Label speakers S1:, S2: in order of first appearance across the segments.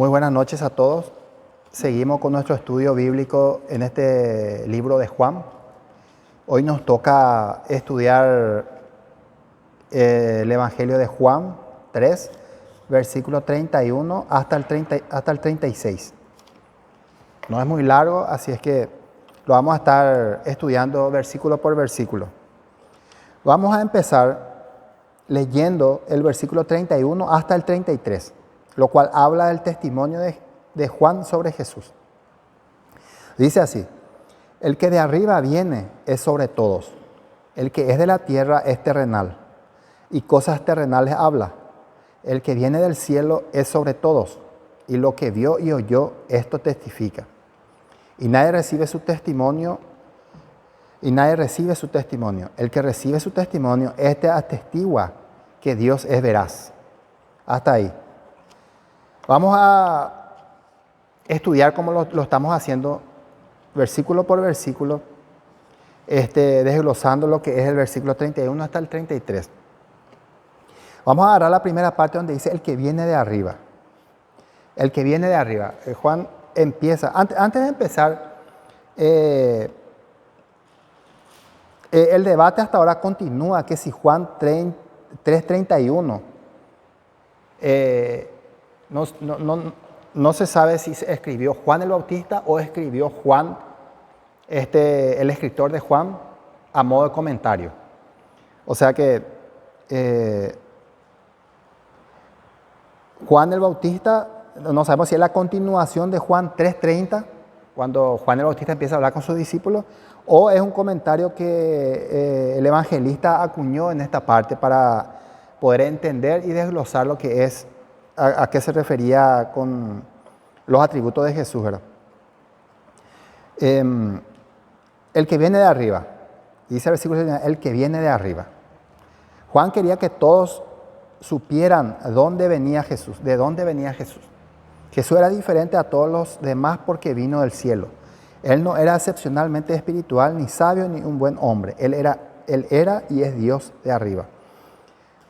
S1: Muy buenas noches a todos. Seguimos con nuestro estudio bíblico en este libro de Juan. Hoy nos toca estudiar el Evangelio de Juan 3, versículo 31 hasta el 36. No es muy largo, así es que lo vamos a estar estudiando versículo por versículo. Vamos a empezar leyendo el versículo 31 hasta el 33, lo cual habla del testimonio de Juan sobre Jesús. Dice así: el que de arriba viene es sobre todos, el que es de la tierra es terrenal, y cosas terrenales habla. El que viene del cielo es sobre todos, y lo que vio y oyó, esto testifica. Y nadie recibe su testimonio. El que recibe su testimonio, este atestigua que Dios es veraz. Hasta ahí. Vamos a estudiar como lo estamos haciendo, versículo por versículo, desglosando lo que es el versículo 31 hasta el 33. Vamos a agarrar la primera parte donde dice el que viene de arriba. El que viene de arriba. Juan empieza, antes de empezar, el debate hasta ahora continúa, que si Juan 3:31, no se sabe si se escribió Juan el Bautista o escribió Juan, el escritor de Juan, a modo de comentario. O sea que Juan el Bautista, no sabemos si es la continuación de Juan 3:30, cuando Juan el Bautista empieza a hablar con sus discípulos, o es un comentario que el evangelista acuñó en esta parte para poder entender y desglosar lo que es, a qué se refería con los atributos de Jesús, ¿verdad? El que viene de arriba, dice el versículo 7, el que viene de arriba. Juan quería que todos supieran de dónde venía Jesús. Jesús era diferente a todos los demás porque vino del cielo. Él no era excepcionalmente espiritual, ni sabio, ni un buen hombre. Él era y es Dios de arriba.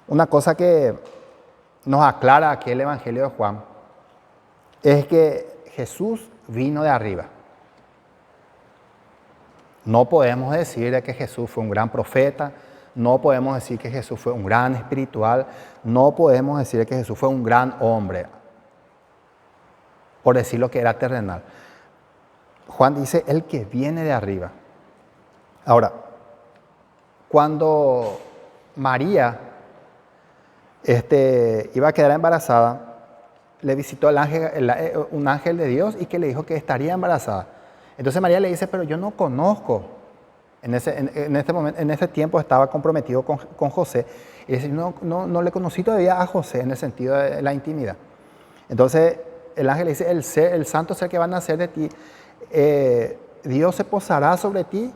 S1: Una cosa que nos aclara aquí el Evangelio de Juan es que Jesús vino de arriba. No podemos decir de que Jesús fue un gran profeta, no podemos decir que Jesús fue un gran espiritual, no podemos decir que Jesús fue un gran hombre, por decir lo que era terrenal. Juan dice el que viene de arriba. Ahora, cuando María iba a quedar embarazada, le visitó un ángel de Dios y que le dijo que estaría embarazada. Entonces María le dice, pero yo no conozco. En ese tiempo estaba comprometido con José. Y dice, no le conocí todavía a José en el sentido de la intimidad. Entonces el ángel le dice, el santo ser que va a nacer de ti, Dios se posará sobre ti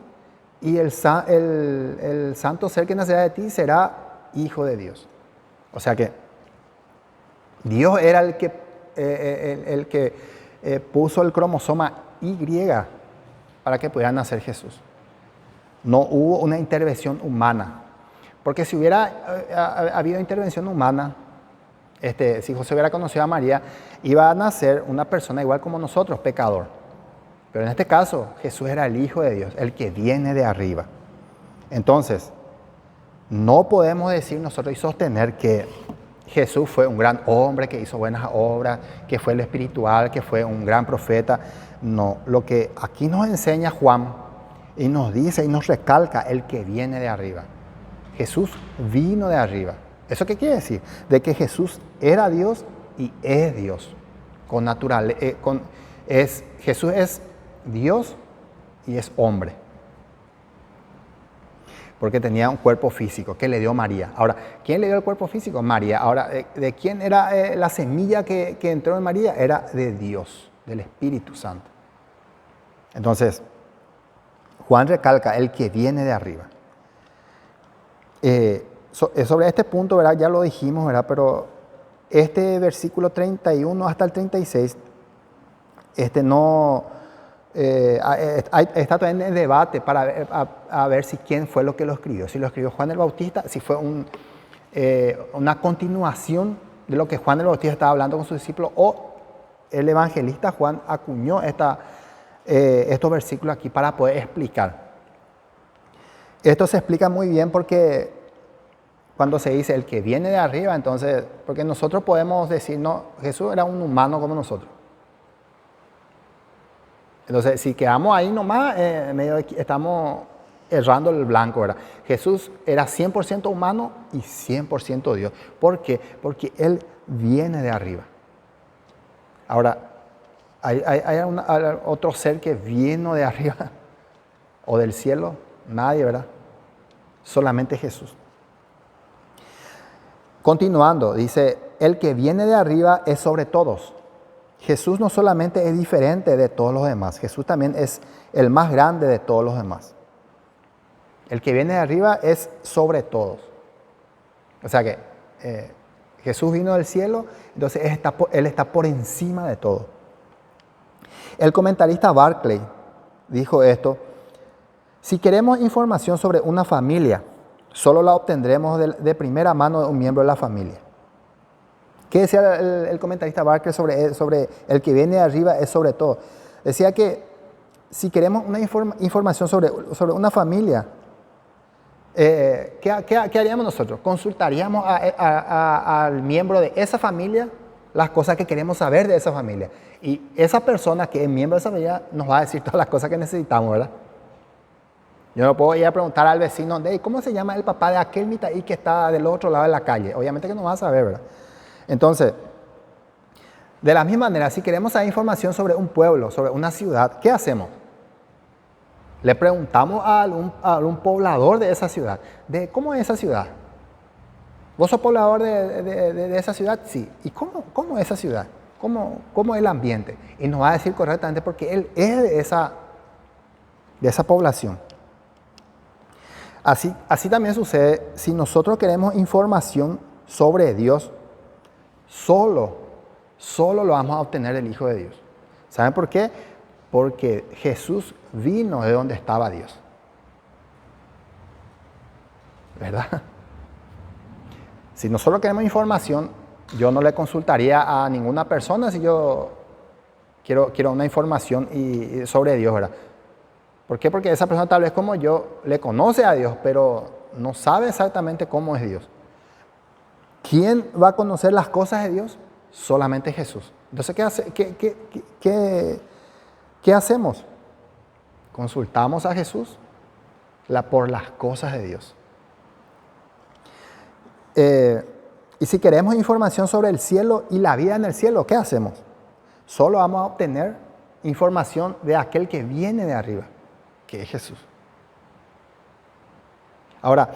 S1: y el santo ser que nacerá de ti será hijo de Dios. O sea que Dios era el que puso el cromosoma Y para que pudiera nacer Jesús. No hubo una intervención humana. Porque si hubiera habido intervención humana, si José hubiera conocido a María, iba a nacer una persona igual como nosotros, pecador. Pero en este caso, Jesús era el Hijo de Dios, el que viene de arriba. Entonces, no podemos decir nosotros y sostener que Jesús fue un gran hombre, que hizo buenas obras, que fue el espiritual, que fue un gran profeta. No, lo que aquí nos enseña Juan y nos dice y nos recalca el que viene de arriba. Jesús vino de arriba. ¿Eso qué quiere decir? De que Jesús era Dios y es Dios. Jesús es Dios y es hombre. Porque tenía un cuerpo físico que le dio María. Ahora, ¿quién le dio el cuerpo físico? María. Ahora, ¿de quién era la semilla que entró en María? Era de Dios, del Espíritu Santo. Entonces, Juan recalca el que viene de arriba. Sobre este punto, ¿verdad? Ya lo dijimos, ¿verdad? Pero este versículo 31 hasta el 36, está todavía en debate para ver si quién fue lo que lo escribió. Si lo escribió Juan el Bautista, si fue una continuación de lo que Juan el Bautista estaba hablando con sus discípulos, o el evangelista Juan acuñó estos versículos aquí para poder explicar. Esto se explica muy bien porque cuando se dice el que viene de arriba, entonces, porque nosotros podemos decir, no, Jesús era un humano como nosotros. Entonces, si quedamos ahí nomás, estamos errando el blanco, ¿verdad? Jesús era 100% humano y 100% Dios. ¿Por qué? Porque Él viene de arriba. Ahora, ¿hay otro ser que vino de arriba o del cielo? Nadie, ¿verdad? Solamente Jesús. Continuando, dice, el que viene de arriba es sobre todos. Jesús no solamente es diferente de todos los demás, Jesús también es el más grande de todos los demás. El que viene de arriba es sobre todos. O sea que Jesús vino del cielo, entonces Él está por encima de todo. El comentarista Barclay dijo esto: si queremos información sobre una familia, solo la obtendremos de primera mano de un miembro de la familia. ¿Qué decía el comentarista Barclay sobre el que viene de arriba es sobre todo? Decía que si queremos una información sobre una familia, ¿qué haríamos nosotros? Consultaríamos al miembro de esa familia las cosas que queremos saber de esa familia. Y esa persona que es miembro de esa familia nos va a decir todas las cosas que necesitamos, ¿verdad? Yo no puedo ir a preguntar al vecino, ¿cómo se llama el papá de aquel mitaí que está del otro lado de la calle? Obviamente que no va a saber, ¿verdad? Entonces, de la misma manera, si queremos saber información sobre un pueblo, sobre una ciudad, ¿qué hacemos? Le preguntamos a algún poblador de esa ciudad, ¿cómo es esa ciudad? ¿Vos sos poblador de esa ciudad? Sí. ¿Y cómo es esa ciudad? ¿Cómo es el ambiente? Y nos va a decir correctamente porque él es de esa población. Así también sucede si nosotros queremos información sobre Dios, solo lo vamos a obtener del Hijo de Dios. ¿Saben por qué? Porque Jesús vino de donde estaba Dios. ¿Verdad? Si nosotros queremos información, yo no le consultaría a ninguna persona si yo quiero una información sobre Dios, ¿verdad? ¿Por qué? Porque esa persona tal vez como yo le conoce a Dios, pero no sabe exactamente cómo es Dios. ¿Quién va a conocer las cosas de Dios? Solamente Jesús. Entonces, ¿qué hacemos? Consultamos a Jesús por las cosas de Dios. Y si queremos información sobre el cielo y la vida en el cielo, ¿qué hacemos? Solo vamos a obtener información de aquel que viene de arriba, que es Jesús. Ahora,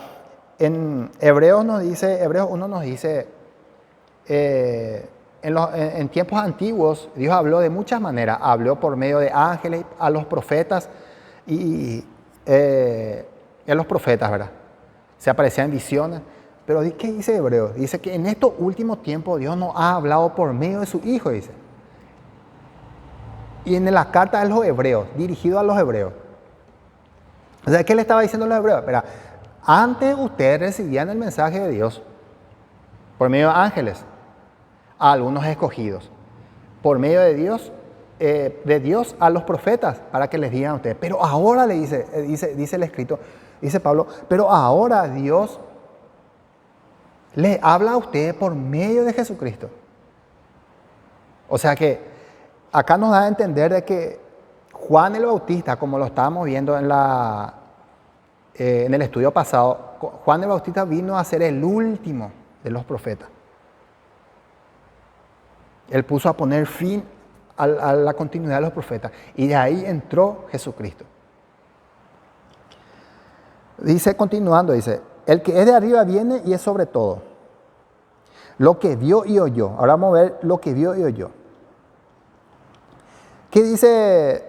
S1: en Hebreos 1 nos dice, en tiempos antiguos Dios habló de muchas maneras, habló por medio de ángeles, a los profetas y a los profetas, ¿verdad? Se aparecían en visiones. Pero ¿qué dice Hebreos? Dice que en estos últimos tiempos Dios nos ha hablado por medio de su Hijo, dice. Y en la carta de los hebreos, dirigido a los hebreos. O sea, ¿qué le estaba diciendo a los hebreos? Espera, antes ustedes recibían el mensaje de Dios por medio de ángeles, a algunos escogidos. Por medio de Dios a los profetas, para que les digan a ustedes. Pero ahora dice el escrito, dice Pablo, pero ahora Dios le habla a ustedes por medio de Jesucristo. O sea que acá nos da a entender de que Juan el Bautista, como lo estábamos viendo en el estudio pasado, Juan el Bautista vino a ser el último de los profetas. Él puso a poner fin a la continuidad de los profetas y de ahí entró Jesucristo. Continuando, dice, el que es de arriba viene y es sobre todo. Lo que vio y oyó. Ahora vamos a ver lo que vio y oyó. ¿Qué dice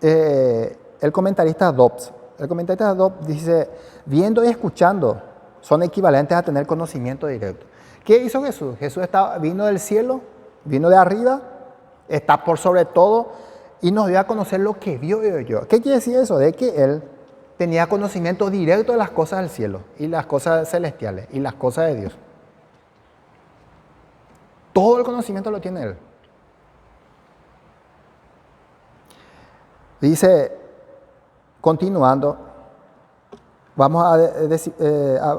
S1: el comentarista Dobbs? El comentarista Dobbs dice, viendo y escuchando son equivalentes a tener conocimiento directo. ¿Qué hizo Jesús? Jesús vino del cielo, vino de arriba, está por sobre todo y nos dio a conocer lo que vio y oyó. ¿Qué quiere decir eso? De que Él tenía conocimiento directo de las cosas del cielo y las cosas celestiales y las cosas de Dios. Todo el conocimiento lo tiene Él. Dice, continuando, vamos a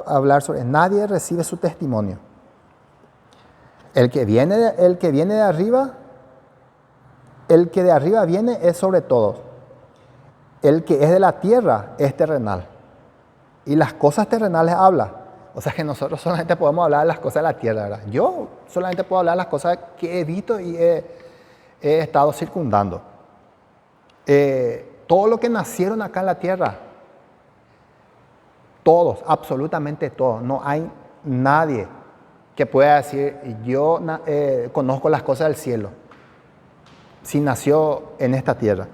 S1: hablar sobre, nadie recibe su testimonio. El que viene de arriba, el que de arriba viene es sobre todos. El que es de la tierra es terrenal. Y las cosas terrenales habla. O sea que nosotros solamente podemos hablar de las cosas de la tierra, ¿verdad? Yo solamente puedo hablar de las cosas que he visto y he estado circundando. Todo lo que nacieron acá en la tierra, todos, absolutamente todos, no hay nadie que pueda decir, yo conozco las cosas del cielo, si nació en esta tierra.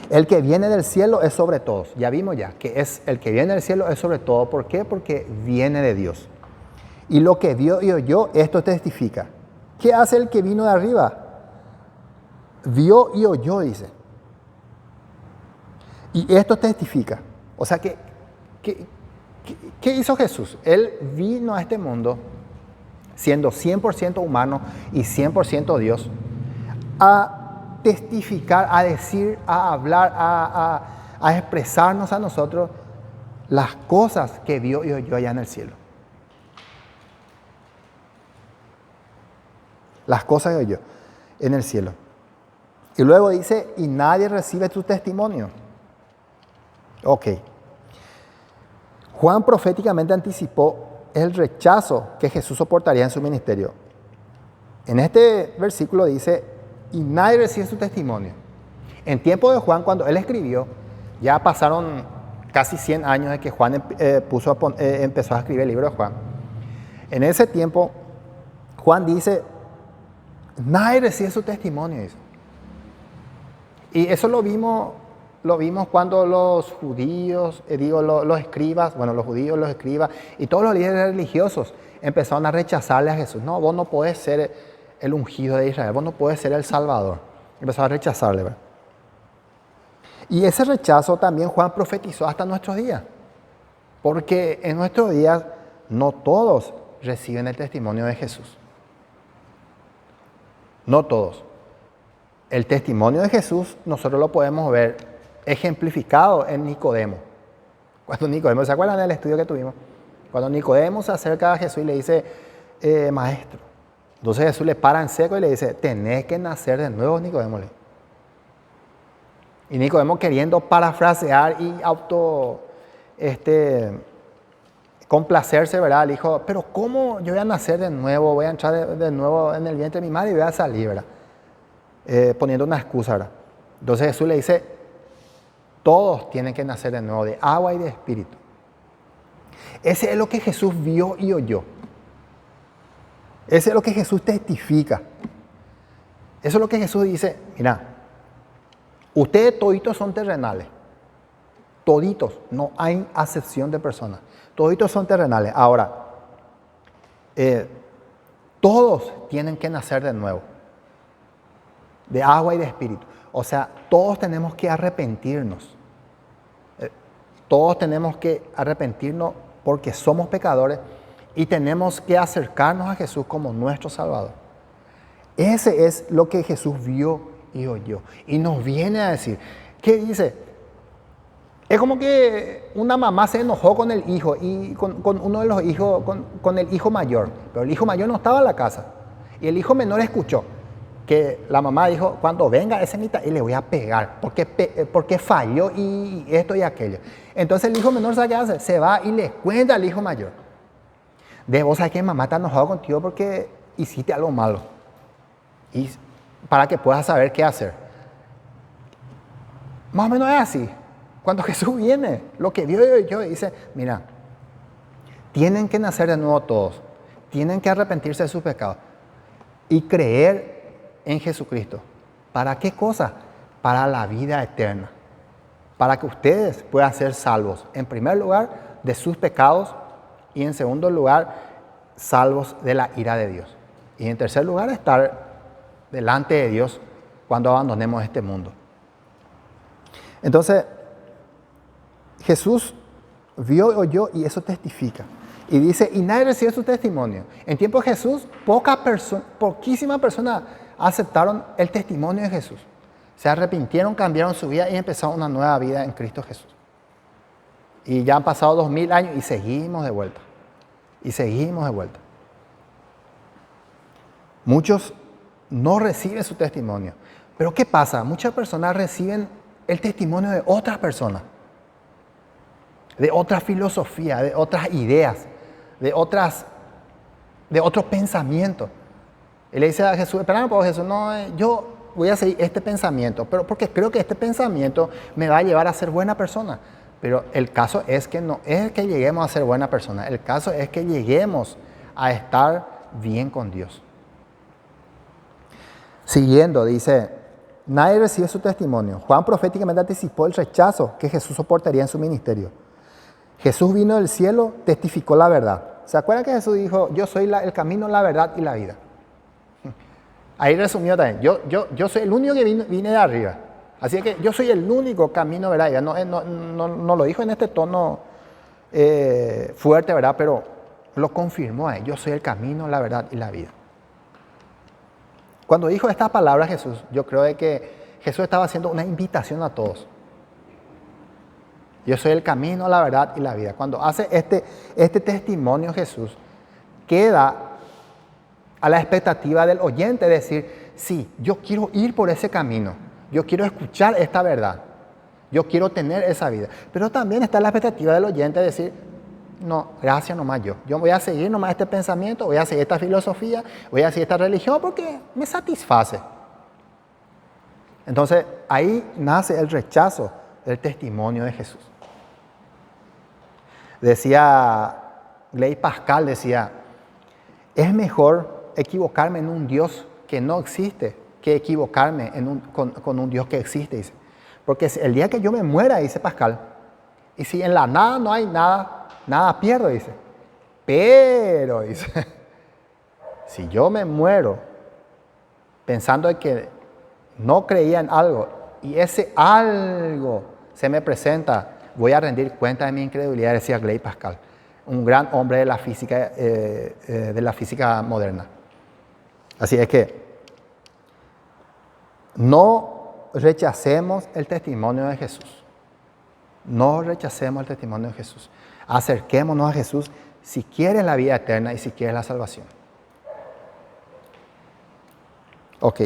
S1: El que viene del cielo es sobre todos. Ya vimos ya que es el que viene del cielo es sobre todo. ¿Por qué? Porque viene de Dios. Y lo que vio y oyó, esto testifica. ¿Qué hace el que vino de arriba? Vio y oyó, dice. Y esto testifica. O sea que, ¿qué hizo Jesús? Él vino a este mundo siendo 100% humano y 100% Dios, a testificar, a decir, a hablar, a expresarnos a nosotros las cosas que vio y oyó allá en el cielo. Las cosas que oyó en el cielo. Y luego dice, y nadie recibe tu testimonio. Ok. Juan proféticamente anticipó el rechazo que Jesús soportaría en su ministerio. En este versículo dice, y nadie recibe su testimonio. En tiempo de Juan, cuando él escribió, ya pasaron casi 100 años de que Juan empezó a escribir el libro de Juan. En ese tiempo, Juan dice, nadie recibe su testimonio. Dice. Y eso lo vimos cuando los judíos, los escribas, los judíos, los escribas y todos los líderes religiosos empezaron a rechazarle a Jesús. No, vos no podés ser el ungido de Israel, vos no podés ser el Salvador. Empezó a rechazarle, ¿verdad? Y ese rechazo también Juan profetizó hasta nuestros días. Porque en nuestros días no todos reciben el testimonio de Jesús. No todos. El testimonio de Jesús nosotros lo podemos ver ejemplificado en Nicodemo. Cuando Nicodemo, ¿se acuerdan del estudio que tuvimos? Cuando Nicodemo se acerca a Jesús y le dice, maestro. Entonces Jesús le para en seco y le dice, tenés que nacer de nuevo, Nicodemo. Y Nicodemo, queriendo parafrasear y complacerse, ¿verdad? Le dijo, pero ¿cómo yo voy a nacer de nuevo? Voy a entrar de nuevo en el vientre de mi madre y voy a salir, ¿verdad? Poniendo una excusa, ¿verdad? Entonces Jesús le dice, todos tienen que nacer de nuevo, de agua y de espíritu. Ese es lo que Jesús vio y oyó. Ese es lo que Jesús testifica. Eso es lo que Jesús dice, mira, ustedes toditos son terrenales. Toditos, no hay acepción de personas. Toditos son terrenales. Ahora, todos tienen que nacer de nuevo. De agua y de espíritu. O sea, todos tenemos que arrepentirnos. Todos tenemos que arrepentirnos porque somos pecadores y tenemos que acercarnos a Jesús como nuestro Salvador. Ese es lo que Jesús vio y oyó. Y nos viene a decir, ¿qué dice? Es como que una mamá se enojó con el hijo y con uno de los hijos, con el hijo mayor. Pero el hijo mayor no estaba en la casa. Y el hijo menor escuchó que la mamá dijo, cuando venga ese mitad, y le voy a pegar, porque falló y esto y aquello. Entonces el hijo menor, ¿sabe qué hace? Se va y le cuenta al hijo mayor. De vos sabés que mamá está enojada contigo porque hiciste algo malo. Y para que puedas saber qué hacer. Más o menos es así. Cuando Jesús viene, lo que vio y yo dice, mira, tienen que nacer de nuevo todos. Tienen que arrepentirse de sus pecados. Y creer en Jesucristo. ¿Para qué cosa? Para la vida eterna. Para que ustedes puedan ser salvos. En primer lugar, de sus pecados. Y en segundo lugar, salvos de la ira de Dios. Y en tercer lugar, estar delante de Dios cuando abandonemos este mundo. Entonces, Jesús vio y oyó y eso testifica. Y dice, y nadie recibe su testimonio. En tiempo de Jesús, poquísimas personas aceptaron el testimonio de Jesús. Se arrepintieron, cambiaron su vida y empezaron una nueva vida en Cristo Jesús. Y ya han pasado 2000 años y seguimos de vuelta. Y seguimos de vuelta. Muchos no reciben su testimonio. Pero ¿qué pasa? Muchas personas reciben el testimonio de otras personas. De otra filosofía, de otras ideas, de otros pensamientos. Y le dice a Jesús, espera un poco Jesús, no, yo voy a seguir este pensamiento, pero porque creo que este pensamiento me va a llevar a ser buena persona. Pero el caso es que no es que lleguemos a ser buena persona, el caso es que lleguemos a estar bien con Dios. Siguiendo, dice, nadie recibe su testimonio. Juan proféticamente anticipó el rechazo que Jesús soportaría en su ministerio. Jesús vino del cielo, testificó la verdad. ¿Se acuerdan que Jesús dijo, yo soy el camino, la verdad y la vida? Ahí resumió también, yo soy el único que vine de arriba. Así que yo soy el único camino, ¿verdad? No lo dijo en este tono fuerte, ¿verdad? Pero lo confirmó ahí, yo soy el camino, la verdad y la vida. Cuando dijo estas palabras Jesús, yo creo de que Jesús estaba haciendo una invitación a todos. Yo soy el camino, la verdad y la vida. Cuando hace este testimonio Jesús, queda a la expectativa del oyente decir, sí, yo quiero ir por ese camino, yo quiero escuchar esta verdad, yo quiero tener esa vida. Pero también está la expectativa del oyente de decir, no, gracias nomás yo voy a seguir nomás este pensamiento, voy a seguir esta filosofía, voy a seguir esta religión porque me satisface. Entonces ahí nace el rechazo del testimonio de Jesús. Decía Blaise Pascal, decía, es mejor equivocarme en un Dios que no existe que equivocarme con un Dios que existe, dice. Porque el día que yo me muera, dice Pascal, y si en la nada no hay nada, nada pierdo, dice. Pero, dice, si yo me muero pensando que no creía en algo y ese algo se me presenta, voy a rendir cuenta de mi incredulidad, decía Blaise Pascal, un gran hombre de la física moderna. Así es que no rechacemos el testimonio de Jesús. No rechacemos el testimonio de Jesús. Acerquémonos a Jesús si quieres la vida eterna y si quieres la salvación. Ok.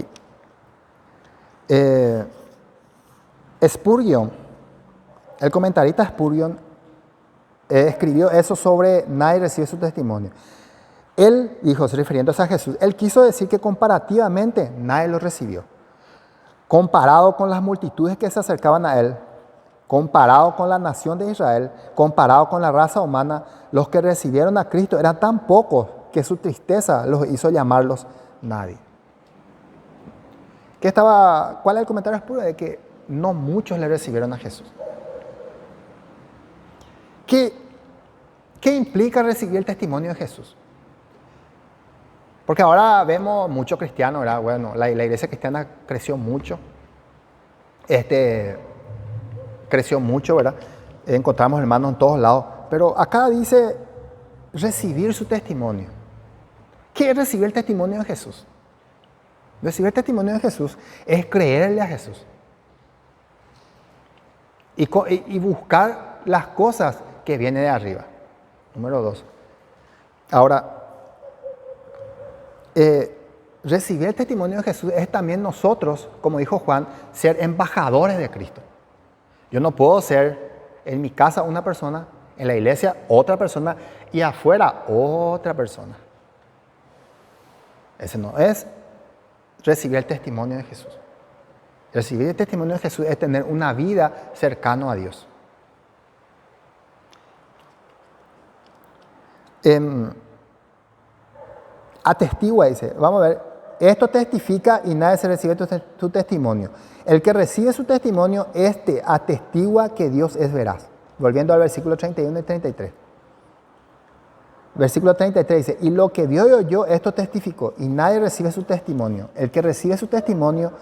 S1: Spurgeon, el comentarista Spurgeon, escribió eso sobre nadie recibe su testimonio. Él dijo, refiriéndose a Jesús, él quiso decir que comparativamente nadie lo recibió. Comparado con las multitudes que se acercaban a él, comparado con la nación de Israel, comparado con la raza humana, los que recibieron a Cristo eran tan pocos que su tristeza los hizo llamarlos nadie. ¿Cuál es el comentario puro? De que no muchos le recibieron a Jesús. ¿Qué implica recibir el testimonio de Jesús? Porque ahora vemos muchos cristianos, ¿verdad? Bueno, la iglesia cristiana creció mucho. Creció mucho, ¿verdad? Encontramos hermanos en todos lados. Pero acá dice recibir su testimonio. ¿Qué es recibir el testimonio de Jesús? Recibir el testimonio de Jesús es creerle a Jesús. Y buscar las cosas que vienen de arriba. Número 2. Ahora, recibir el testimonio de Jesús es también nosotros, como dijo Juan, ser embajadores de Cristo. Yo no puedo ser en mi casa una persona, en la iglesia otra persona y afuera otra persona. Ese no es recibir el testimonio de Jesús. Recibir el testimonio de Jesús es tener una vida cercana a Dios. Atestigua, dice, vamos a ver, esto testifica y nadie se recibe tu testimonio. El que recibe su testimonio, atestigua que Dios es veraz. Volviendo al versículo 31 y 33. Versículo 33 dice, y lo que vio y oyó, esto testificó, y nadie recibe su testimonio. El que recibe su testimonio,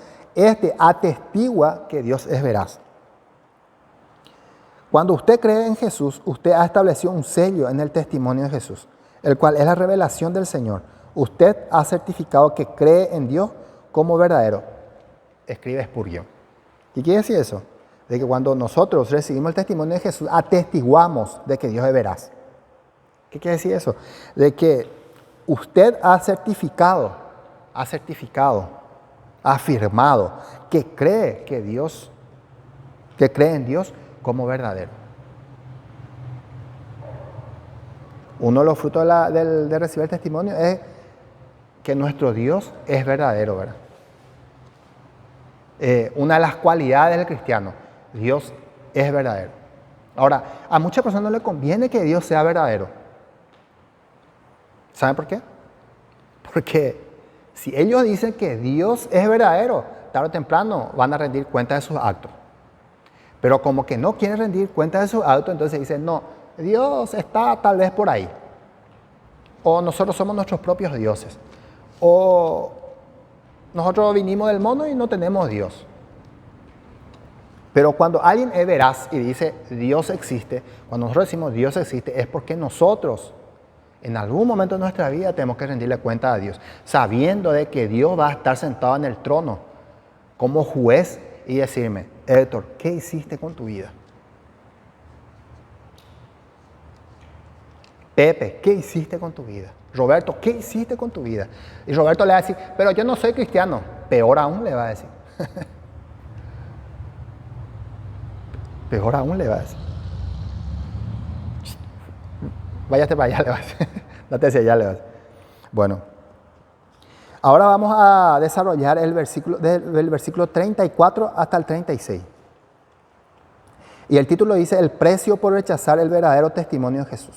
S1: atestigua que Dios es veraz. Cuando usted cree en Jesús, usted ha establecido un sello en el testimonio de Jesús, el cual es la revelación del Señor. Usted ha certificado que cree en Dios como verdadero. Escribe Spurgeon. ¿Qué quiere decir eso? De que cuando nosotros recibimos el testimonio de Jesús, atestiguamos de que Dios es veraz. ¿Qué quiere decir eso? De que usted ha certificado, ha afirmado que cree en Dios como verdadero. Uno de los frutos de recibir el testimonio es que nuestro Dios es verdadero, ¿verdad? Una de las cualidades del cristiano, Dios es verdadero. Ahora, a muchas personas no les conviene que Dios sea verdadero. ¿Saben por qué? Porque si ellos dicen que Dios es verdadero, tarde o temprano van a rendir cuenta de sus actos. Pero como que no quieren rendir cuenta de sus actos, entonces dicen, no, Dios está tal vez por ahí. O nosotros somos nuestros propios dioses. O nosotros vinimos del mono y no tenemos Dios. Pero cuando alguien es veraz y dice Dios existe, cuando nosotros decimos Dios existe, es porque nosotros en algún momento de nuestra vida tenemos que rendirle cuenta a Dios, sabiendo de que Dios va a estar sentado en el trono como juez y decirme, Héctor, ¿qué hiciste con tu vida? Pepe, ¿qué hiciste con tu vida? Roberto, ¿qué hiciste con tu vida? Y Roberto le va a decir, pero yo no soy cristiano. Peor aún le va a decir. Peor aún le va a decir. Váyate para allá, le va a decir. Date hacia allá, le va a decir. Bueno, ahora vamos a desarrollar el versículo, del versículo 34 hasta el 36. Y el título dice, el precio por rechazar el verdadero testimonio de Jesús.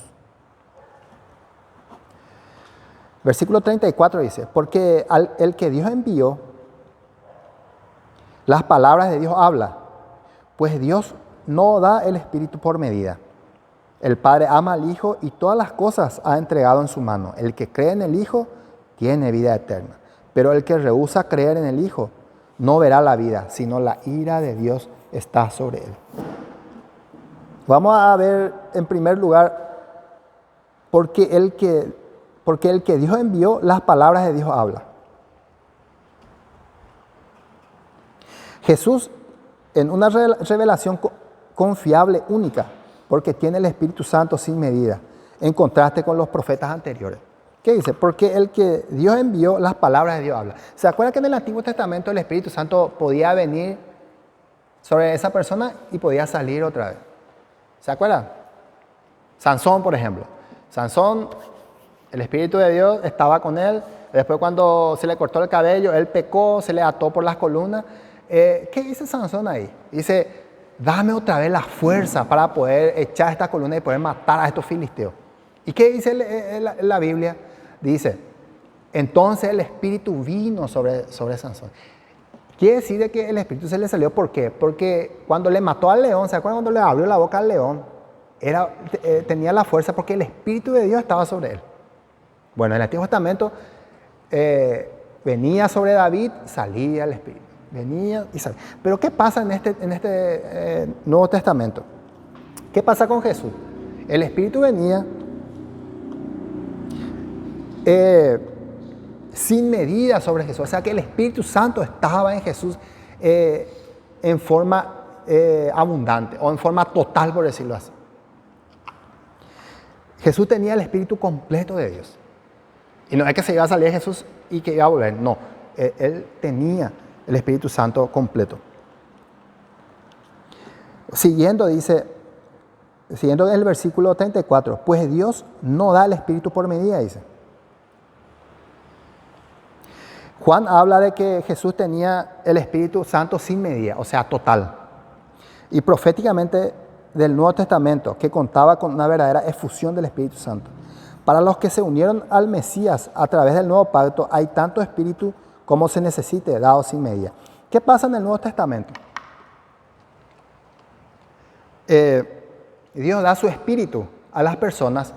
S1: Versículo 34 dice, porque el que Dios envió, las palabras de Dios habla, pues Dios no da el Espíritu por medida. El Padre ama al Hijo y todas las cosas ha entregado en su mano. El que cree en el Hijo tiene vida eterna, pero el que rehúsa creer en el Hijo no verá la vida, sino la ira de Dios está sobre él. Vamos a ver en primer lugar, porque el que Dios envió, las palabras de Dios habla. Jesús, en una revelación confiable, única, porque tiene el Espíritu Santo sin medida, en contraste con los profetas anteriores. ¿Qué dice? Porque el que Dios envió, las palabras de Dios habla. ¿Se acuerdan que en el Antiguo Testamento el Espíritu Santo podía venir sobre esa persona y podía salir otra vez? ¿Se acuerdan? Sansón, por ejemplo. Sansón, el Espíritu de Dios estaba con él. Después cuando se le cortó el cabello, él pecó, se le ató por las columnas. ¿Qué dice Sansón ahí? Dice, dame otra vez la fuerza para poder echar esta columna y poder matar a estos filisteos. ¿Y qué dice la Biblia? Dice, entonces el Espíritu vino sobre Sansón. Quiere decir de que el Espíritu se le salió. ¿Por qué? Porque cuando le mató al león, ¿se acuerdan cuando le abrió la boca al león? Tenía la fuerza porque el Espíritu de Dios estaba sobre él. Bueno, en el Antiguo Testamento venía sobre David, salía el Espíritu. Venía y salía. Pero ¿qué pasa en este Nuevo Testamento? ¿Qué pasa con Jesús? El Espíritu venía sin medida sobre Jesús. O sea que el Espíritu Santo estaba en Jesús en forma abundante o en forma total, por decirlo así. Jesús tenía el Espíritu completo de Dios. Y no es que se iba a salir de Jesús y que iba a volver. No, él tenía el Espíritu Santo completo. Siguiendo el versículo 34, pues Dios no da el Espíritu por medida, dice. Juan habla de que Jesús tenía el Espíritu Santo sin medida, o sea, total. Y proféticamente del Nuevo Testamento, que contaba con una verdadera efusión del Espíritu Santo. Para los que se unieron al Mesías a través del Nuevo Pacto, hay tanto Espíritu como se necesite, dado sin medida. ¿Qué pasa en el Nuevo Testamento? Dios da su Espíritu a las personas.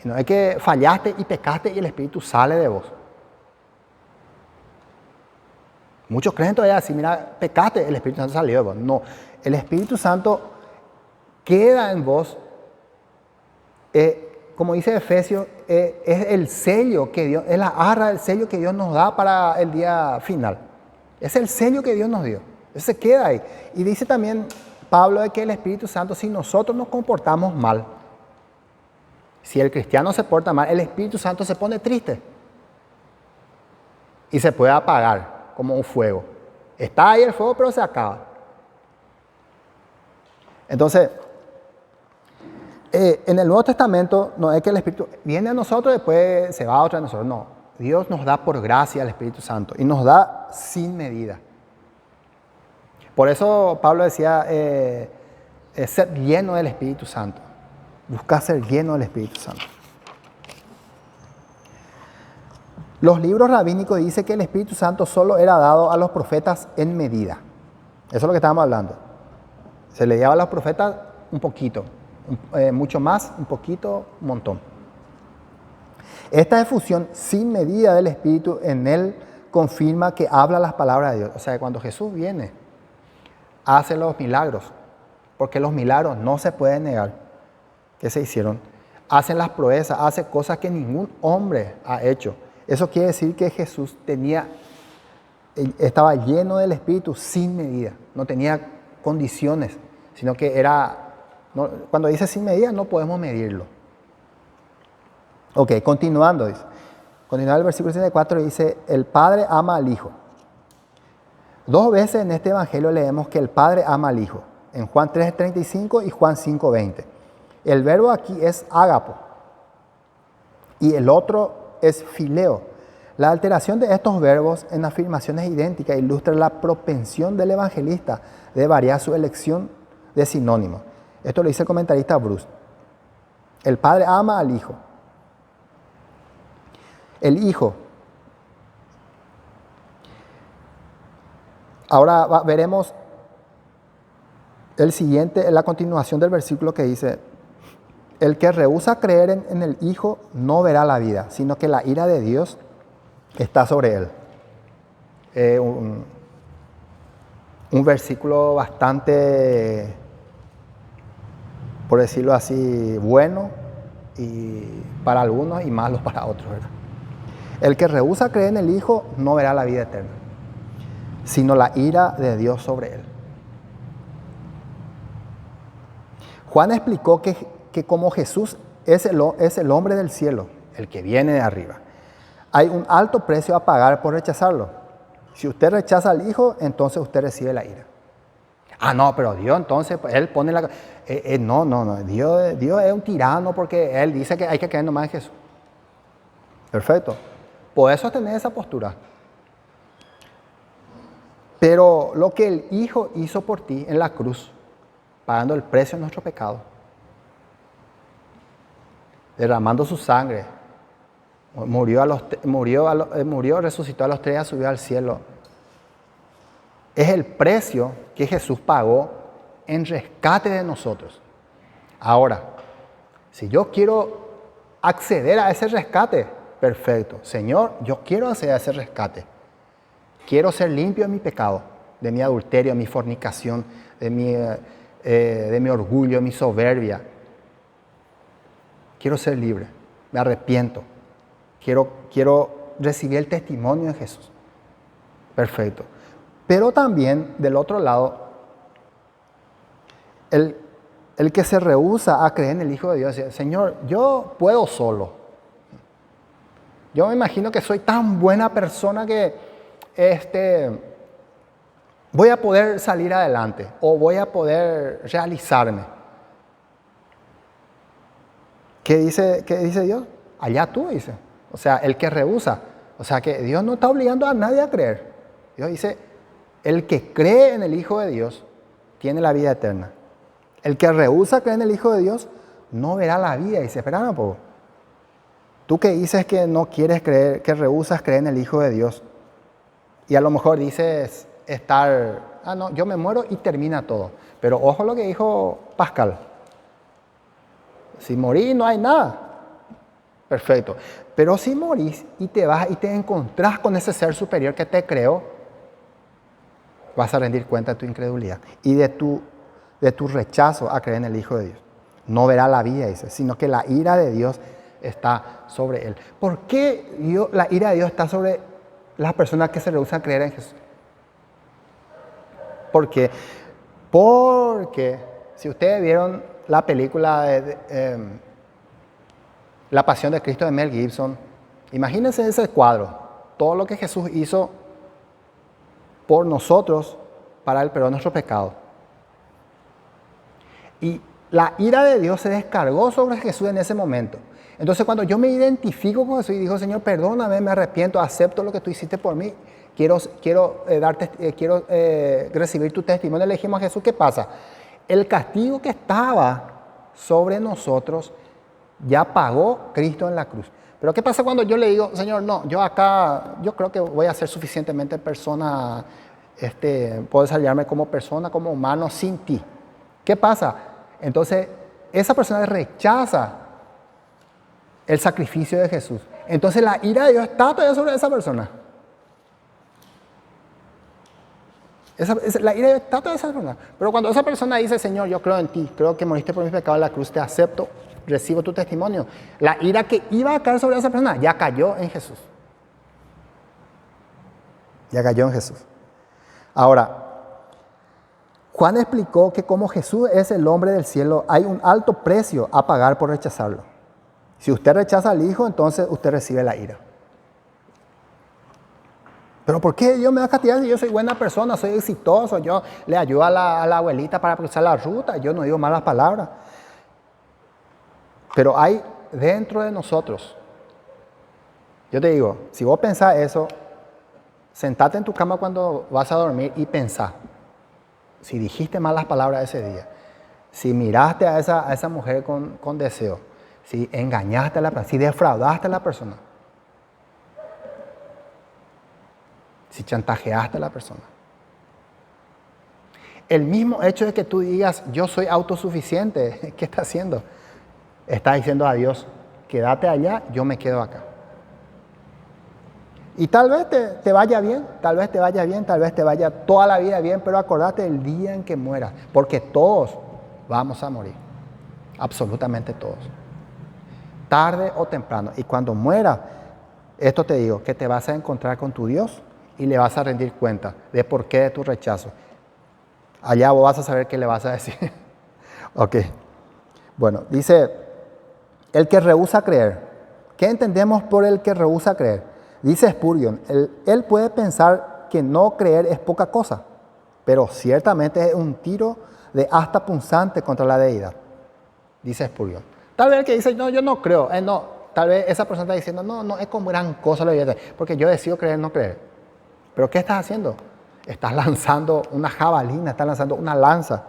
S1: Y no es que fallaste y pecaste y el Espíritu sale de vos. Muchos creen todavía así, mira, pecaste, el Espíritu Santo salió de vos. No, el Espíritu Santo queda en vos, como dice Efesios, es el sello que Dios, es la arra del sello que Dios nos da para el día final. Es el sello que Dios nos dio. Eso se queda ahí. Y dice también Pablo de que el Espíritu Santo, si nosotros nos comportamos mal, si el cristiano se porta mal, el Espíritu Santo se pone triste y se puede apagar como un fuego. Está ahí el fuego, pero se acaba. Entonces, en el Nuevo Testamento no es que el Espíritu viene a nosotros y después se va a otra de nosotros. No, Dios nos da por gracia al Espíritu Santo y nos da sin medida. Por eso Pablo decía, ser lleno del Espíritu Santo. Busca ser lleno del Espíritu Santo. Los libros rabínicos dicen que el Espíritu Santo solo era dado a los profetas en medida. Eso es lo que estábamos hablando. Se le daba a los profetas un poquito, mucho más, un poquito, un montón. Esta efusión sin medida del Espíritu en él confirma que habla las palabras de Dios. O sea, cuando Jesús viene, hace los milagros, porque los milagros no se pueden negar que se hicieron. Hacen las proezas, hace cosas que ningún hombre ha hecho. Eso quiere decir que Jesús estaba lleno del Espíritu sin medida, no tenía condiciones, sino que cuando dice sin medida no podemos medirlo. Ok, continuando, dice. Continuando el versículo 64 dice, el Padre ama al Hijo. 2 veces en este Evangelio leemos que el Padre ama al Hijo, en Juan 3:35 y Juan 5:20. El verbo aquí es ágapo y el otro es fileo. La alteración de estos verbos en afirmaciones idénticas ilustra la propensión del evangelista de variar su elección de sinónimos. Esto lo dice el comentarista Bruce. El Padre ama al Hijo. El Hijo. Ahora veremos el siguiente, la continuación del versículo que dice, el que rehúsa creer en el Hijo no verá la vida, sino que la ira de Dios está sobre él. Un versículo bastante, por decirlo así, bueno y para algunos y malo para otros, ¿verdad? El que rehúsa creer en el Hijo no verá la vida eterna, sino la ira de Dios sobre él. Juan explicó que como Jesús es el hombre del cielo, el que viene de arriba, hay un alto precio a pagar por rechazarlo. Si usted rechaza al Hijo, entonces usted recibe la ira. Ah, no, pero Dios entonces, Él pone la... no, Dios es un tirano porque Él dice que hay que creer nomás en Jesús. Perfecto. Puedes sostener esa postura. Pero lo que el Hijo hizo por ti en la cruz, pagando el precio de nuestro pecado, derramando su sangre, murió, resucitó a los 3 días, subió al cielo. Es el precio que Jesús pagó en rescate de nosotros. Ahora, si yo quiero acceder a ese rescate, perfecto. Señor, yo quiero acceder a ese rescate. Quiero ser limpio de mi pecado, de mi adulterio, de mi fornicación, de mi orgullo, de mi soberbia. Quiero ser libre, me arrepiento. Quiero recibir el testimonio de Jesús. Perfecto. Pero también, del otro lado, el que se rehúsa a creer en el Hijo de Dios, dice, Señor, yo puedo solo. Yo me imagino que soy tan buena persona que voy a poder salir adelante o voy a poder realizarme. ¿Qué dice Dios? Allá tú, dice. O sea, el que rehúsa. O sea, que Dios no está obligando a nadie a creer. Dios dice, el que cree en el Hijo de Dios tiene la vida eterna. El que rehúsa creer en el Hijo de Dios no verá la vida. Dice, espera un poco. Tú que dices que no quieres creer, que rehusas creer en el Hijo de Dios. Y a lo mejor dices no, yo me muero y termina todo. Pero ojo lo que dijo Pascal. Si morís no hay nada. Perfecto. Pero si morís y te vas y te encontrás con ese ser superior que te creó, vas a rendir cuenta de tu incredulidad y de tu de tu rechazo a creer en el Hijo de Dios. No verá la vida, dice, sino que la ira de Dios está sobre él. ¿Por qué la ira de Dios está sobre las personas que se rehusan a creer en Jesús? ¿Por qué? Porque si ustedes vieron la película La Pasión de Cristo de Mel Gibson, imagínense ese cuadro, todo lo que Jesús hizo por nosotros para el perdón de nuestros pecados. Y la ira de Dios se descargó sobre Jesús en ese momento. Entonces, cuando yo me identifico con Jesús y digo, Señor, perdóname, me arrepiento, acepto lo que tú hiciste por mí, quiero recibir tu testimonio, le dijimos a Jesús, ¿qué pasa? El castigo que estaba sobre nosotros ya pagó Cristo en la cruz. Pero ¿qué pasa cuando yo le digo, Señor, no, yo creo que voy a ser suficientemente persona, puedo desarrollarme como persona, como humano sin ti? ¿Qué pasa? Entonces, esa persona rechaza el sacrificio de Jesús. Entonces, la ira de Dios está todavía sobre esa persona. La ira de Dios está todavía sobre esa persona. Pero cuando esa persona dice, Señor, yo creo en ti, creo que moriste por mis pecados en la cruz, te acepto, recibo tu testimonio. La ira que iba a caer sobre esa persona ya cayó en Jesús. Ya cayó en Jesús. Ahora, Juan explicó que como Jesús es el hombre del cielo, hay un alto precio a pagar por rechazarlo. Si usted rechaza al Hijo, entonces usted recibe la ira. ¿Pero por qué Dios me va a castigar si yo soy buena persona, soy exitoso, yo le ayudo a la abuelita para cruzar la ruta, yo no digo malas palabras? Pero hay dentro de nosotros, yo te digo, si vos pensás eso, sentate en tu cama cuando vas a dormir y pensá. Si dijiste malas palabras ese día, si miraste a esa mujer con deseo, si engañaste a la persona, si defraudaste a la persona, si chantajeaste a la persona. El mismo hecho de que tú digas, yo soy autosuficiente, ¿qué está haciendo? Está diciendo a Dios, quédate allá, yo me quedo acá. Y tal vez te vaya bien, tal vez te vaya bien, tal vez te vaya toda la vida bien, pero acordate el día en que mueras, porque todos vamos a morir, absolutamente todos, tarde o temprano. Y cuando mueras, esto te digo, que te vas a encontrar con tu Dios y le vas a rendir cuenta de por qué de tu rechazo. Allá vos vas a saber qué le vas a decir. Ok, bueno, dice, el que rehúsa creer. ¿Qué entendemos por el que rehúsa creer? Dice Spurgeon, él puede pensar que no creer es poca cosa, pero ciertamente es un tiro de asta punzante contra la deidad. Dice Spurgeon. Tal vez el que dice, no, yo no creo, no, tal vez esa persona está diciendo, no es como gran cosa la deidad, porque yo decido creer, no creer. Pero ¿qué estás haciendo? Estás lanzando una jabalina, estás lanzando una lanza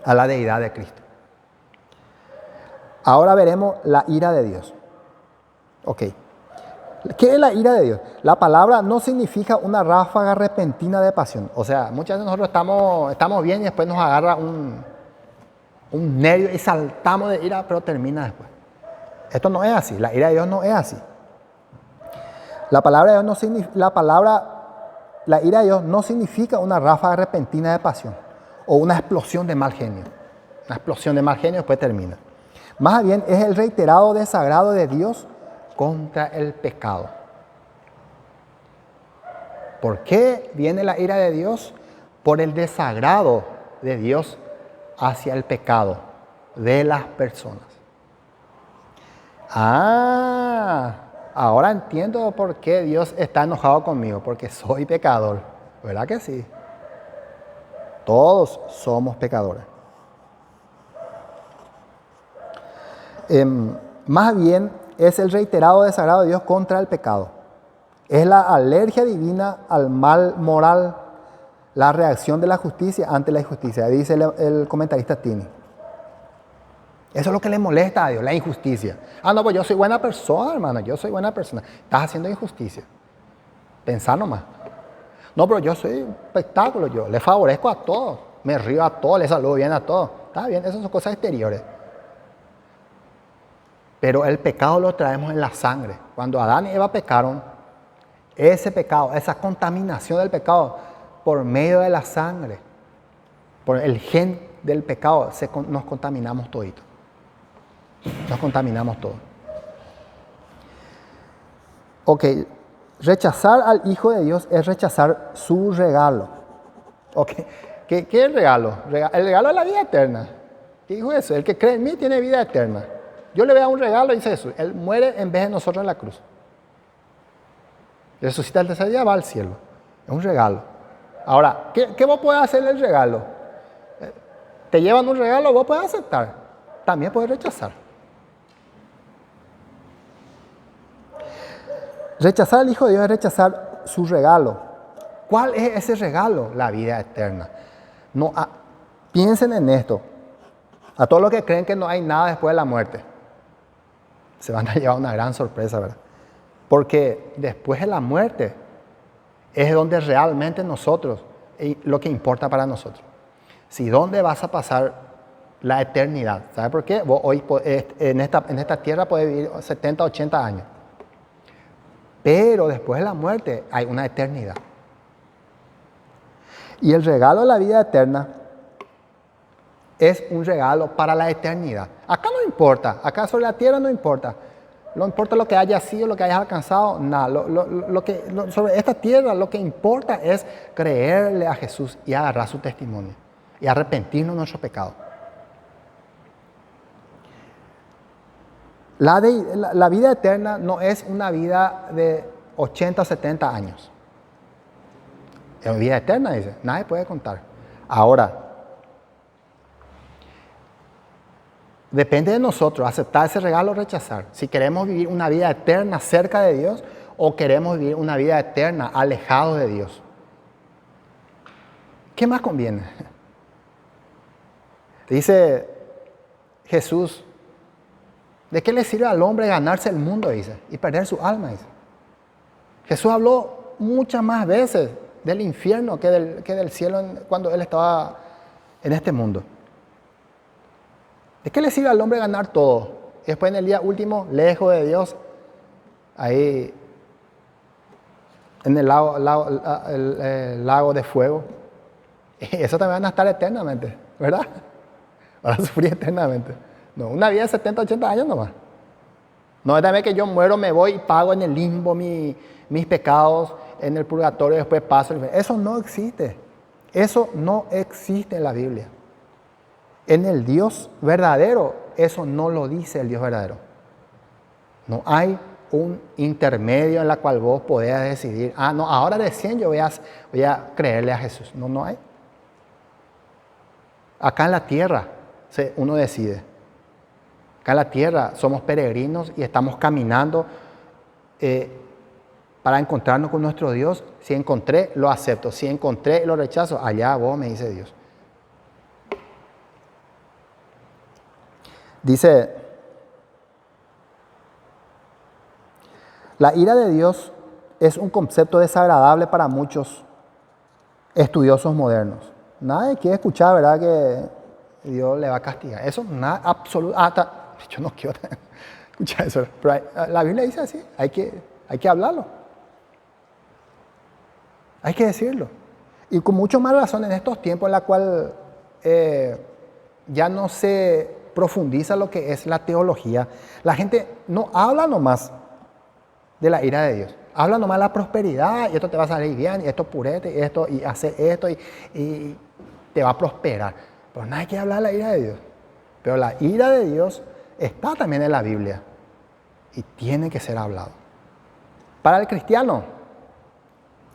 S1: a la deidad de Cristo. Ahora veremos la ira de Dios. Ok. ¿Qué es la ira de Dios? La palabra no significa una ráfaga repentina de pasión. O sea, muchas veces nosotros estamos bien y después nos agarra un nervio y saltamos de ira, pero termina después. Esto no es así. La ira de Dios no es así. La ira de Dios no significa una ráfaga repentina de pasión o una explosión de mal genio. Una explosión de mal genio después termina. Más bien es el reiterado desagrado de Dios contra el pecado. ¿Por qué viene la ira de Dios? Por el desagrado de Dios hacia el pecado de las personas. Ahora entiendo por qué Dios está enojado conmigo, porque soy pecador. ¿Verdad que sí? Todos somos pecadores. Más bien es el reiterado desagrado de Dios contra el pecado. Es la alergia divina al mal moral, la reacción de la justicia ante la injusticia, dice el comentarista Tini. Eso es lo que le molesta a Dios, la injusticia. No, pues yo soy buena persona, hermano, yo soy buena persona. Estás haciendo injusticia. Pensá nomás. No, pero yo soy un espectáculo, yo le favorezco a todos, me río a todos, le saludo bien a todos. Está bien, esas son cosas exteriores. Pero el pecado lo traemos en la sangre. Cuando Adán y Eva pecaron, ese pecado, esa contaminación del pecado, por medio de la sangre, por el gen del pecado, nos contaminamos todito. Nos contaminamos todo. Ok, rechazar al Hijo de Dios es rechazar su regalo. Ok, ¿qué es el regalo? El regalo es la vida eterna. ¿Qué dijo eso? El que cree en mí tiene vida eterna. Yo le voy a dar un regalo, dice Jesús. Él muere en vez de nosotros en la cruz. Resucita el tercer día, va al cielo. Es un regalo. Ahora, ¿qué vos podés hacer el regalo? Te llevan un regalo, vos podés aceptar. También podés rechazar. Rechazar al Hijo de Dios es rechazar su regalo. ¿Cuál es ese regalo? La vida eterna. No, piensen en esto. A todos los que creen que no hay nada después de la muerte, se van a llevar una gran sorpresa, ¿verdad? Porque después de la muerte es donde realmente nosotros, lo que importa para nosotros. Si dónde vas a pasar la eternidad. ¿Sabes por qué? Vos hoy en esta tierra puedes vivir 70, 80 años. Pero después de la muerte hay una eternidad. Y el regalo de la vida eterna es un regalo para la eternidad. Acá no importa, acá sobre la tierra no importa. No importa lo que hayas sido, lo que hayas alcanzado, nada. Sobre esta tierra lo que importa es creerle a Jesús y agarrar su testimonio y arrepentirnos de nuestro pecado. La vida eterna no es una vida de 80 o 70 años. Es vida eterna, dice. Nadie puede contar. Ahora, depende de nosotros aceptar ese regalo o rechazar. Si queremos vivir una vida eterna cerca de Dios o queremos vivir una vida eterna alejado de Dios. ¿Qué más conviene? Dice Jesús, ¿de qué le sirve al hombre ganarse el mundo, dice, y perder su alma, dice? Jesús habló muchas más veces del infierno que del cielo cuando Él estaba en este mundo. ¿De qué le sirve al hombre ganar todo? Y después en el día último, lejos de Dios, ahí en el lago de fuego. Eso también van a estar eternamente, ¿verdad? Van a sufrir eternamente. No, una vida de 70, 80 años nomás. No es también que yo muero, me voy y pago en el limbo mis pecados, en el purgatorio, y después paso. Eso no existe. Eso no existe en la Biblia. En el Dios verdadero, eso no lo dice el Dios verdadero. No hay un intermedio en la cual vos podés decidir, no, ahora recién yo voy a creerle a Jesús. No, no hay. Acá en la tierra uno decide. Acá en la tierra somos peregrinos y estamos caminando para encontrarnos con nuestro Dios. Si encontré, lo acepto. Si encontré, lo rechazo. Allá vos, me dice Dios. Dice, la ira de Dios es un concepto desagradable para muchos estudiosos modernos. Nadie quiere escuchar, ¿verdad?, que Dios le va a castigar. Eso, nada, absoluto. Yo no quiero escuchar eso. Pero la Biblia dice así, hay que hablarlo. Hay que decirlo. Y con mucho más razón en estos tiempos en la cual ya no se profundiza lo que es la teología. La gente no habla nomás de la ira de Dios. Habla nomás de la prosperidad y esto te va a salir bien, y esto purete, y esto, y hace esto, y te va a prosperar. Pero nadie quiere hablar de la ira de Dios. Pero la ira de Dios está también en la Biblia y tiene que ser hablado. Para el cristiano,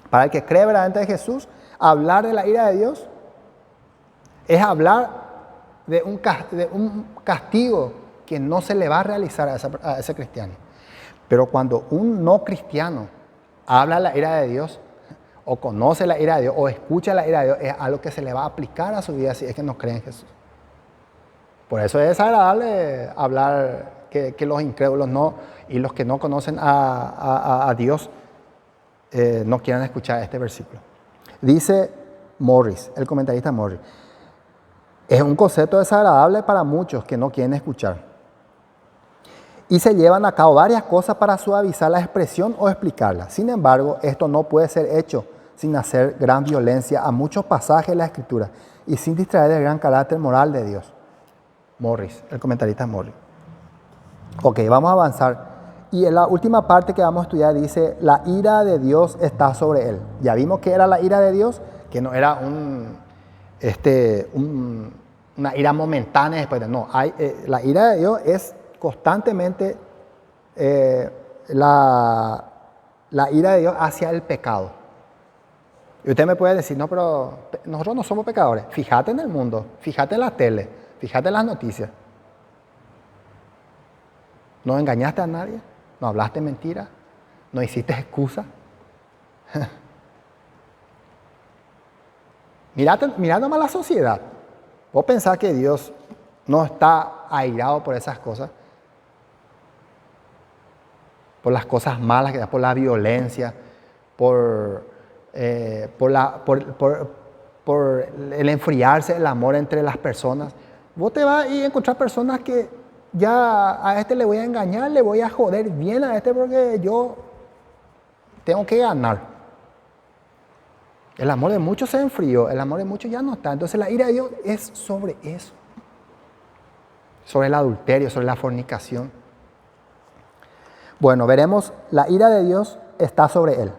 S1: para el que cree verdaderamente de Jesús, hablar de la ira de Dios es hablar de un castigo que no se le va a realizar a ese cristiano. Pero cuando un no cristiano habla de la ira de Dios, o conoce la ira de Dios, o escucha la ira de Dios, es algo que se le va a aplicar a su vida si es que no cree en Jesús. Por eso es desagradable hablar que los incrédulos no, y los que no conocen a Dios no quieran escuchar este versículo. Dice Morris, el comentarista Morris, es un concepto desagradable para muchos que no quieren escuchar. Y se llevan a cabo varias cosas para suavizar la expresión o explicarla. Sin embargo, esto no puede ser hecho sin hacer gran violencia a muchos pasajes de la Escritura y sin distraer del gran carácter moral de Dios. Morris, el comentarista Morris. Ok, vamos a avanzar. Y en la última parte que vamos a estudiar dice, la ira de Dios está sobre él. Ya vimos que era la ira de Dios, que no era una ira momentánea después. No, la ira de Dios es constantemente la ira de Dios hacia el pecado. Y usted me puede decir, no, pero nosotros no somos pecadores. Fíjate en el mundo, fíjate en la tele, fíjate en las noticias. ¿No engañaste a nadie? ¿No hablaste mentira? ¿No hiciste excusa? Mirad nomás la sociedad. ¿Vos pensás que Dios no está airado por esas cosas? Por las cosas malas, por la violencia, por el enfriarse el amor entre las personas. Vos te vas a encontrar personas que ya a este le voy a engañar, le voy a joder bien a este porque yo tengo que ganar. El amor de muchos se enfrió, el amor de muchos ya no está. Entonces la ira de Dios es sobre eso. Sobre el adulterio, sobre la fornicación. Bueno, veremos, la ira de Dios está sobre él.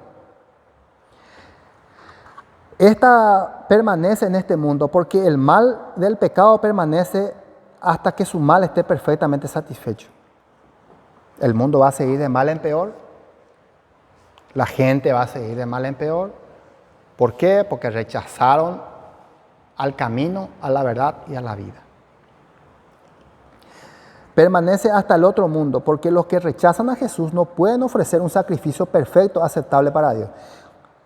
S1: Esta permanece en este mundo porque el mal del pecado permanece hasta que su mal esté perfectamente satisfecho. El mundo va a seguir de mal en peor. La gente va a seguir de mal en peor. ¿Por qué? Porque rechazaron al camino, a la verdad y a la vida. Permanece hasta el otro mundo, porque los que rechazan a Jesús no pueden ofrecer un sacrificio perfecto, aceptable para Dios.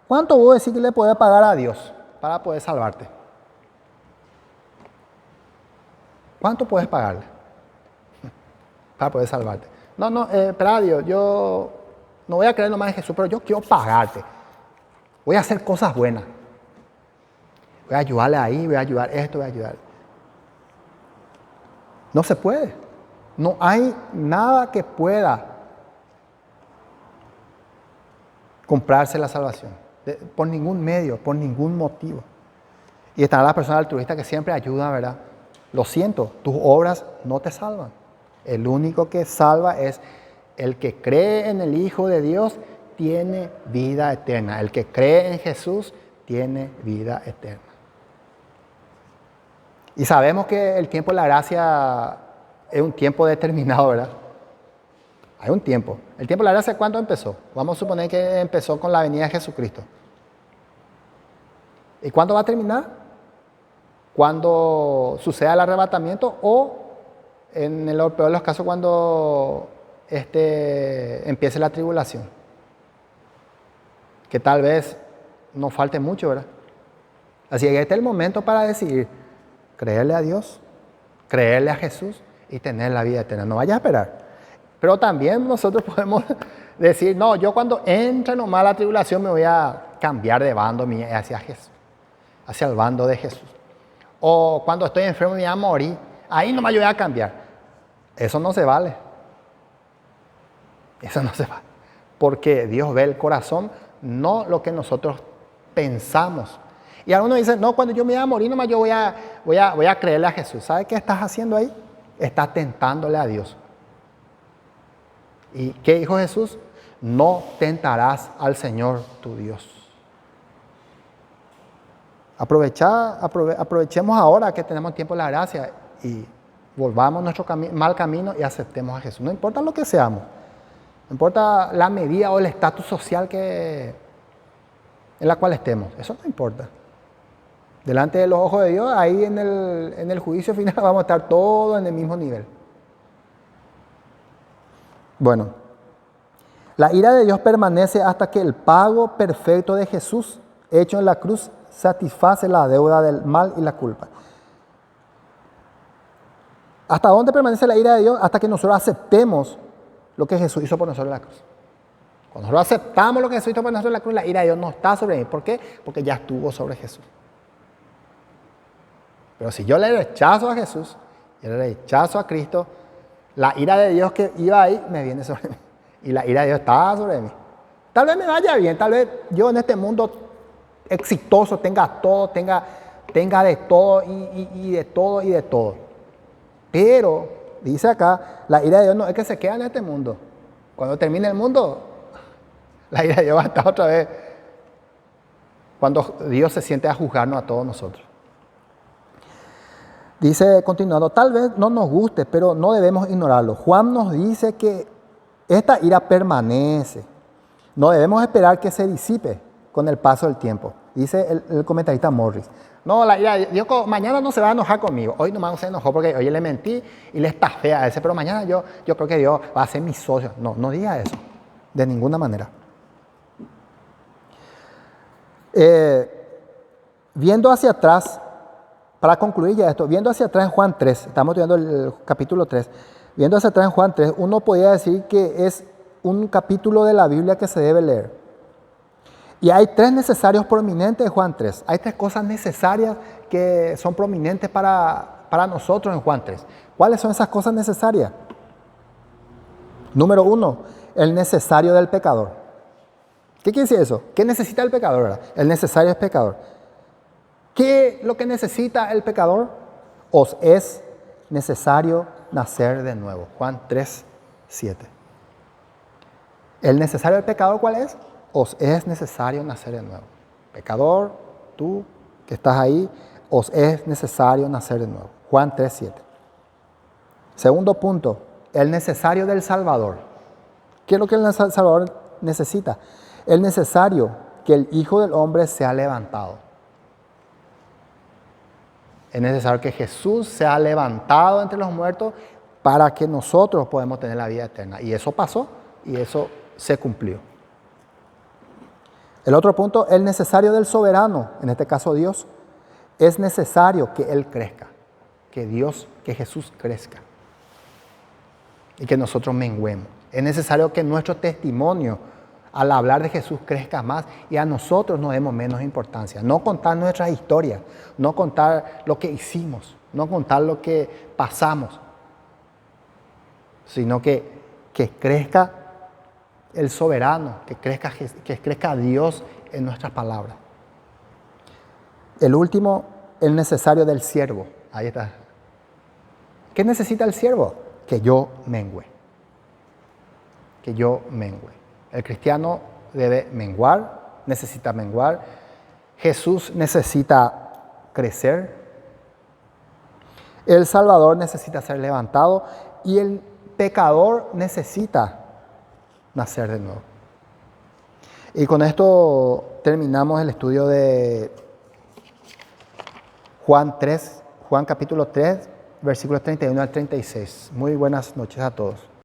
S1: ¿Cuánto vos decís que le podés pagar a Dios para poder salvarte? ¿Cuánto puedes pagarle para poder salvarte? No, espera Dios, yo no voy a creer nomás en Jesús, pero yo quiero pagarte. Voy a hacer cosas buenas. Voy a ayudarle ahí, voy a ayudar esto, voy a ayudar. No se puede. No hay nada que pueda comprarse la salvación. Por ningún medio, por ningún motivo. Y están las personas altruistas que siempre ayudan, ¿verdad? Lo siento, tus obras no te salvan. El único que salva es el que cree en el Hijo de Dios, tiene vida eterna. El que cree en Jesús tiene vida eterna. Y sabemos que el tiempo de la gracia es un tiempo determinado, ¿verdad? Hay un tiempo. ¿El tiempo de la gracia cuándo empezó? Vamos a suponer que empezó con la venida de Jesucristo. ¿Y cuándo va a terminar? Cuando suceda el arrebatamiento o, en el peor de los casos, cuando empiece la tribulación. Que tal vez no falte mucho, ¿verdad? Así que este es el momento para decidir creerle a Dios, creerle a Jesús y tener la vida eterna. No vayas a esperar. Pero también nosotros podemos decir, no, yo cuando entre nomás la tribulación me voy a cambiar de bando hacia Jesús, hacia el bando de Jesús. O cuando estoy enfermo me voy a morir, ahí nomás yo voy a cambiar. Eso no se vale. Eso no se vale. Porque Dios ve el corazón, no lo que nosotros pensamos. Y algunos dicen, no, cuando yo me voy a morir nomás yo voy a creerle a Jesús. ¿Sabe qué estás haciendo ahí? Estás tentándole a Dios. ¿Y qué dijo Jesús? No tentarás al Señor tu Dios. Aprovechemos ahora que tenemos tiempo de la gracia y volvamos nuestro mal camino y aceptemos a Jesús. No importa lo que seamos, no importa la medida o el estatus social en la cual estemos, eso no importa. Delante de los ojos de Dios, ahí en el juicio final vamos a estar todos en el mismo nivel. Bueno, la ira de Dios permanece hasta que el pago perfecto de Jesús hecho en la cruz satisface la deuda del mal y la culpa. ¿Hasta dónde permanece la ira de Dios? Hasta que nosotros aceptemos lo que Jesús hizo por nosotros en la cruz. Cuando nosotros aceptamos lo que Jesús hizo por nosotros en la cruz, la ira de Dios no está sobre mí. ¿Por qué? Porque ya estuvo sobre Jesús. Pero si yo le rechazo a Jesús, yo le rechazo a Cristo, la ira de Dios que iba ahí me viene sobre mí. Y la ira de Dios está sobre mí. Tal vez me vaya bien, tal vez yo en este mundo exitoso tenga todo, tenga tenga de todo y de todo y de todo. Pero, dice acá, la ira de Dios no es que se queda en este mundo. Cuando termine el mundo, la ira de Dios va a estar otra vez. Cuando Dios se siente a juzgarnos a todos nosotros. Dice, continuando, tal vez no nos guste, pero no debemos ignorarlo. Juan nos dice que esta ira permanece. No debemos esperar que se disipe con el paso del tiempo. Dice el comentarista Morris. No, la ira de Dios mañana no se va a enojar conmigo. Hoy nomás no se enojó porque hoy le mentí y le estafé a ese. Pero mañana yo creo que Dios va a ser mi socio. No diga eso. De ninguna manera. Viendo hacia atrás, para concluir ya esto, viendo hacia atrás en Juan 3, estamos estudiando el capítulo 3, viendo hacia atrás en Juan 3, uno podría decir que es un capítulo de la Biblia que se debe leer. Y hay tres necesarios prominentes de Juan 3. Hay tres cosas necesarias que son prominentes para nosotros en Juan 3. ¿Cuáles son esas cosas necesarias? Número 1, el necesario del pecador. ¿Qué quiere decir eso? ¿Qué necesita el pecador? ¿Verdad? El necesario es pecador. ¿Qué es lo que necesita el pecador? Os es necesario nacer de nuevo. Juan 3, 7. ¿El necesario del pecador cuál es? Os es necesario nacer de nuevo. Pecador, tú que estás ahí, os es necesario nacer de nuevo. Juan 3, 7. Segundo punto, el necesario del Salvador. ¿Qué es lo que el Salvador necesita? Es necesario que el Hijo del Hombre sea levantado. Es necesario que Jesús sea levantado entre los muertos para que nosotros podamos tener la vida eterna. Y eso pasó y eso se cumplió. El otro punto, el necesario del soberano, en este caso Dios. Es necesario que Él crezca, que Jesús crezca y que nosotros menguemos. Es necesario que nuestro testimonio al hablar de Jesús crezca más y a nosotros nos demos menos importancia. No contar nuestras historias, no contar lo que hicimos, no contar lo que pasamos, sino que crezca el soberano, que crezca Dios en nuestras palabras. El último, el necesario del siervo. Ahí está. ¿Qué necesita el siervo? Que yo mengüe. Que yo mengüe. El cristiano debe menguar, necesita menguar. Jesús necesita crecer. El Salvador necesita ser levantado. Y el pecador necesita nacer de nuevo. Y con esto terminamos el estudio de Juan capítulo 3, versículos 31 al 36. Muy buenas noches a todos.